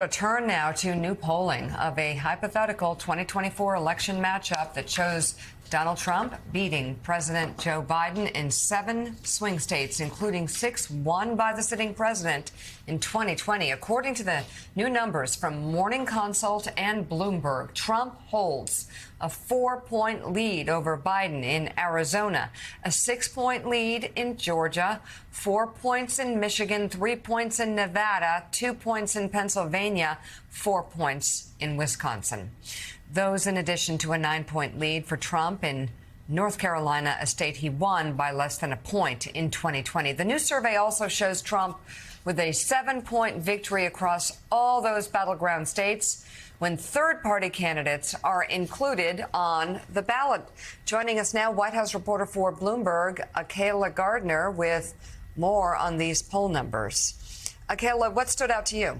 A turn now to new polling of a hypothetical 2024 election matchup that shows Donald Trump beating President Joe Biden in 7 swing states, including 6 won by the sitting president in 2020. According to the new numbers from Morning Consult and Bloomberg, Trump holds a 4-point lead over Biden in Arizona, a 6-point lead in Georgia, 4 points in Michigan, 3 points in Nevada, 2 points in Pennsylvania, 4 points in Wisconsin. Those in addition to a 9-point lead for Trump in North Carolina, a state he won by less than a point in 2020. The new survey also shows Trump with a 7-point victory across all those battleground states when third-party candidates are included on the ballot. Joining us now, White House reporter for Bloomberg, Akayla Gardner, with more on these poll numbers. Akayla, what stood out to you?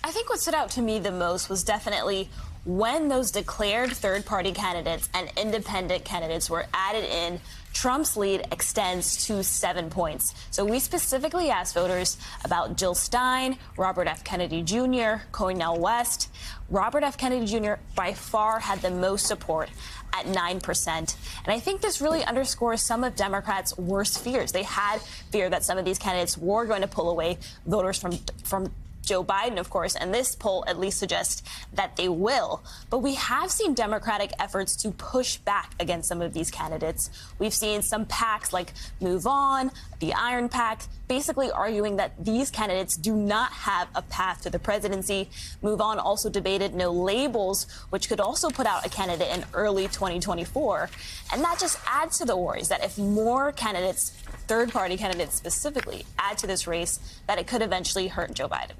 I think what stood out to me the most was definitely when those declared third-party candidates and independent candidates were added in. Trump's lead extends to 7 points. So we specifically asked voters about Jill Stein, Robert F. Kennedy Jr., Cornel West. Robert F. Kennedy Jr. by far had the most support at 9%. And I think this really underscores some of Democrats' worst fears. They had fear that some of these candidates were going to pull away voters from Joe Biden, of course, and this poll at least suggests that they will. But we have seen Democratic efforts to push back against some of these candidates. We've seen some PACs like Move On, the Iron PAC, basically arguing that these candidates do not have a path to the presidency. Move On also debated no labels, which could also put out a candidate in early 2024. And that just adds to the worries that if more candidates, third-party candidates specifically, add to this race, that it could eventually hurt Joe Biden.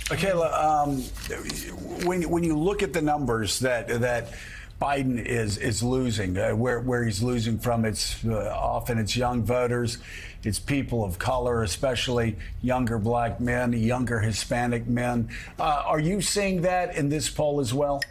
Akayla, when you look at the numbers that Biden is losing, where he's losing from, it's often it's young voters, it's people of color, especially younger black men, younger Hispanic men. Are you seeing that in this poll as well?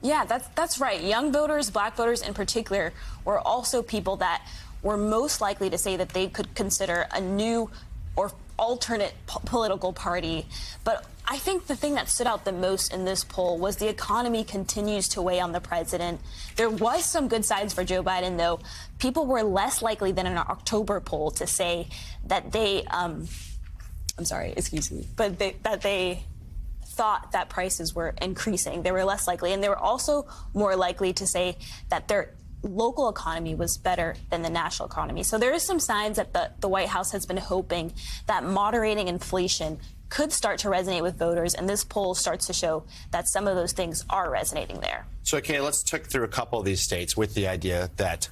Yeah, that's right. Young voters, black voters in particular, were also people that were most likely to say that they could consider a new or alternate political party. But I think the thing that stood out the most in this poll was the economy continues to weigh on the president. There was some good signs for Joe Biden, though. People were less likely than in an October poll to say that they, that they thought that prices were increasing. They were less likely, and they were also more likely to say that their local economy was better than the national economy. So there is some signs that the White House has been hoping that moderating inflation could start to resonate with voters, and this poll starts to show that some of those things are resonating there. So, okay, let's talk through a couple of these states with the idea that,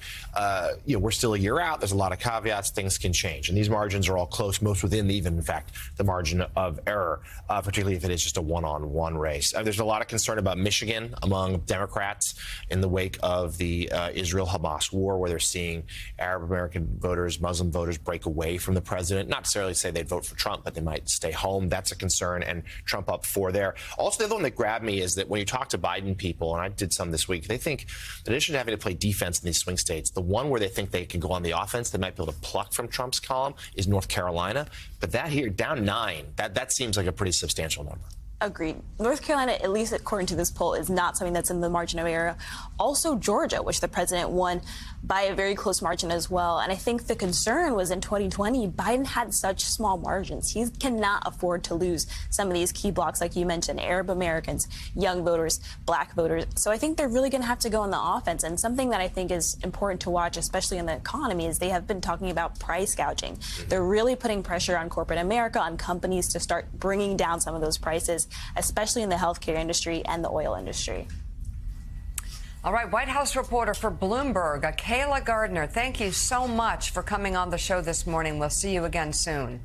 we're still a year out. There's a lot of caveats. Things can change. And these margins are all close, most within even, in fact, the margin of error, particularly if it is just a one-on-one race. There's a lot of concern about Michigan among Democrats in the wake of the Israel-Hamas war, where they're seeing Arab-American voters, Muslim voters break away from the president. Not necessarily say they'd vote for Trump, but they might stay home. That's a concern, and Trump up 4 there. Also, the other one that grabbed me is that when you talk to Biden people, and I did some this week, they think, in addition to having to play defense in these swing states, the one where they think they can go on the offense, they might be able to pluck from Trump's column, is North Carolina. But that here, down 9, that seems like a pretty substantial number. Agreed. North Carolina, at least according to this poll, is not something that's in the margin of error. Also, Georgia, which the president won by a very close margin as well. And I think the concern was in 2020, Biden had such small margins. He cannot afford to lose some of these key blocks, like you mentioned, Arab Americans, young voters, black voters. So I think they're really going to have to go on the offense. And something that I think is important to watch, especially in the economy, is they have been talking about price gouging. They're really putting pressure on corporate America, on companies to start bringing down some of those prices, especially in the healthcare industry and the oil industry. All right, White House reporter for Bloomberg, Akayla Gardner, thank you so much for coming on the show this morning. We'll see you again soon.